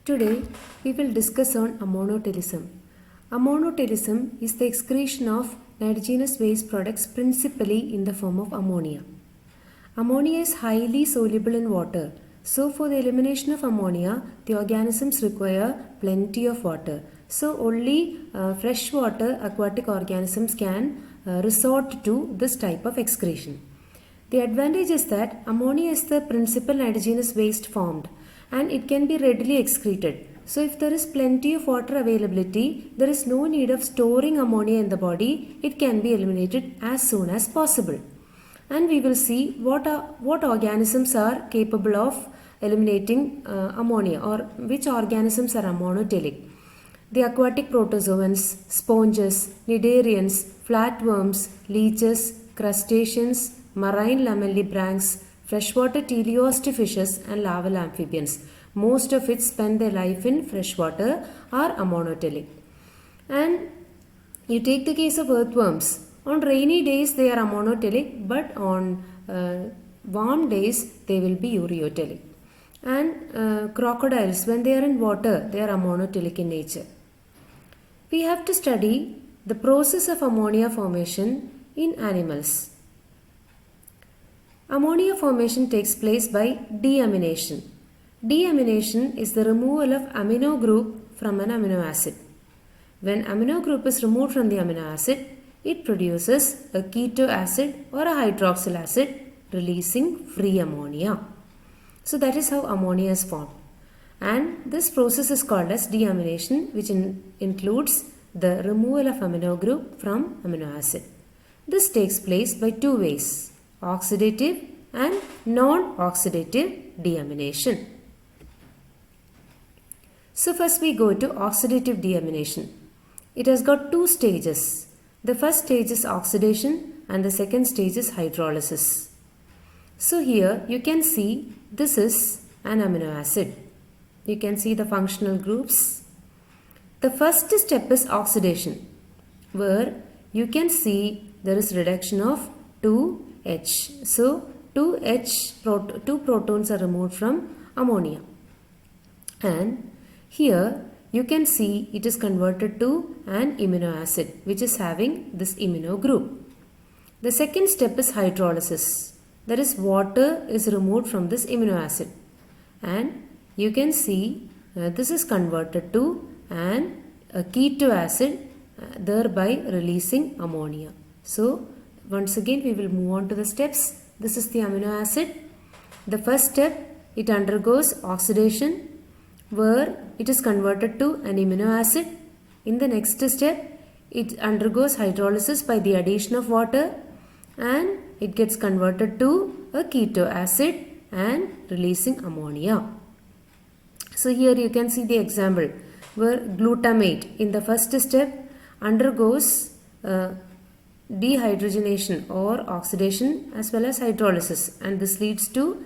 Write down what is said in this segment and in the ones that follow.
Today we will discuss on ammonotelism. Ammonotelism is the excretion of nitrogenous waste products principally in the form of ammonia. Ammonia is highly soluble in water. So for the elimination of ammonia, the organisms require plenty of water. So only freshwater aquatic organisms can resort to this type of excretion. The advantage is that ammonia is the principal nitrogenous waste formed and it can be readily excreted. So if there is plenty of water availability, there is no need of storing ammonia in the body. It can be eliminated as soon as possible. And we will see what organisms are capable of eliminating ammonia, or which organisms are ammonotelic. The aquatic protozoans, sponges, cnidarians, flatworms, leeches, crustaceans, marine lamellibranchs, freshwater teleost fishes and larval amphibians, most of which spend their life in freshwater, are ammonotelic. And you take the case of earthworms. On rainy days they are ammonotelic, but on warm days they will be ureotelic. And crocodiles, when they are in water, they are ammonotelic in nature. We have to study the process of ammonia formation in animals. Ammonia formation takes place by deamination. Deamination is the removal of amino group from an amino acid. When amino group is removed from the amino acid, it produces a keto acid or a hydroxyl acid, releasing free ammonia. So that is how ammonia is formed. And this process is called as deamination, which includes the removal of amino group from amino acid. This takes place by two ways: oxidative and non-oxidative deamination. So first we go to oxidative deamination. It has got two stages. The first stage is oxidation and the second stage is hydrolysis. So here you can see this is an amino acid. You can see the functional groups. The first step is oxidation, where you can see there is reduction of 2H. So 2 protons are removed from ammonia. And here you can see it is converted to an amino acid, which is having this amino group. The second step is hydrolysis. That is, water is removed from this amino acid. And you can see this is converted to a keto acid, thereby releasing ammonia. So once again we will move on to the steps. This is the amino acid. The first step, it undergoes oxidation, where it is converted to an amino acid. In the next step, it undergoes hydrolysis by the addition of water and it gets converted to a keto acid and releasing ammonia. So here you can see the example where glutamate in the first step undergoes dehydrogenation or oxidation as well as hydrolysis, and this leads to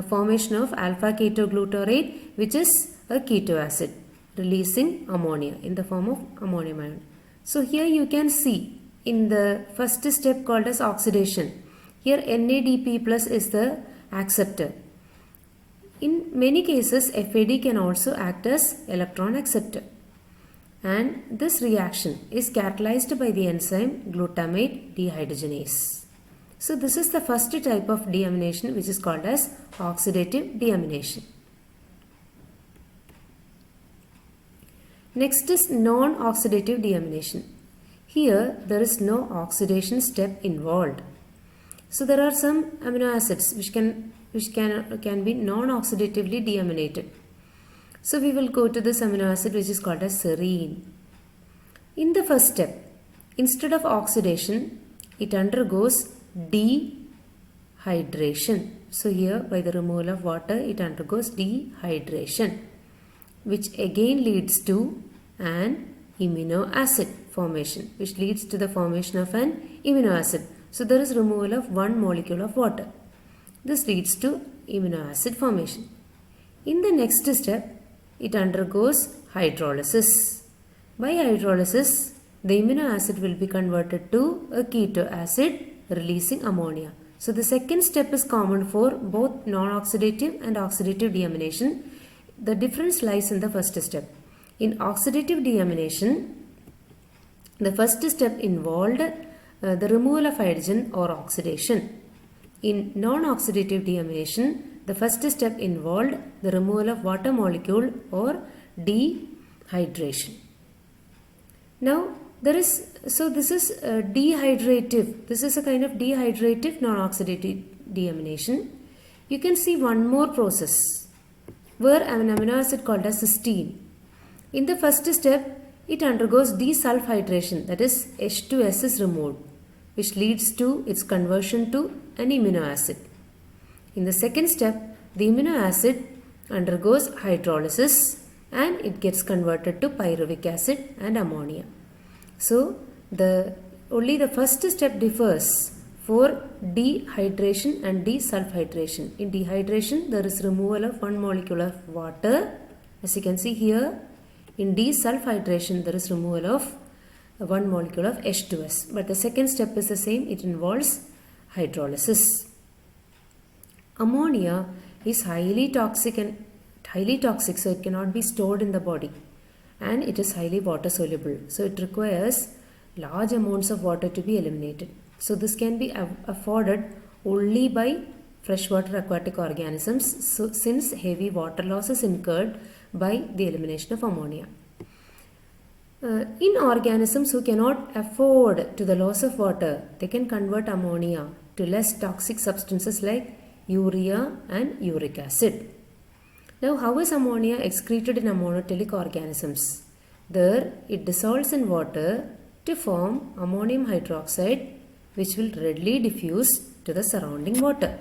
formation of alpha ketoglutarate, which is a keto acid, releasing ammonia in the form of ammonium ion. So here you can see in the first step called as oxidation, here NADP plus is the acceptor. In many cases FAD can also act as electron acceptor, and this reaction is catalyzed by the enzyme glutamate dehydrogenase. So this is the first type of deamination, which is called as oxidative deamination. Next is non-oxidative deamination. Here there is no oxidation step involved. So there are some amino acids which can be non-oxidatively deaminated. So we will go to this amino acid which is called as serine. In the first step, instead of oxidation, it undergoes dehydration. So here by the removal of water, it undergoes dehydration, which again leads to an amino acid formation, which leads to the formation of an amino acid. So there is removal of one molecule of water. This leads to amino acid formation. In the next step, it undergoes hydrolysis. By hydrolysis, the amino acid will be converted to a keto acid, releasing ammonia. So the second step is common for both non-oxidative and oxidative deamination. the difference lies in the first step. In oxidative deamination, the first step involved the removal of hydrogen or oxidation. In non-oxidative deamination, the first step involved the removal of water molecule or dehydration. Now, this is dehydrative. This is a kind of dehydrative non-oxidative deamination. You can see one more process where an amino acid called as cysteine. In the first step, it undergoes desulfhydration, that is H2S is removed, which leads to its conversion to an amino acid. In the second step, the amino acid undergoes hydrolysis and it gets converted to pyruvic acid and ammonia. So, only the first step differs for dehydration and desulfhydration. In dehydration, there is removal of one molecule of water, as you can see here. In desulfhydration, there is removal of one molecule of H2S. But the second step is the same, it involves hydrolysis. Ammonia is highly toxic, so it cannot be stored in the body, and it is highly water soluble. So it requires large amounts of water to be eliminated. So this can be afforded only by freshwater aquatic organisms, since heavy water loss is incurred by the elimination of ammonia. In organisms who cannot afford to the loss of water, they can convert ammonia to less toxic substances like urea and uric acid. Now, how is ammonia excreted in ammonotelic organisms? There, it dissolves in water to form ammonium hydroxide, which will readily diffuse to the surrounding water.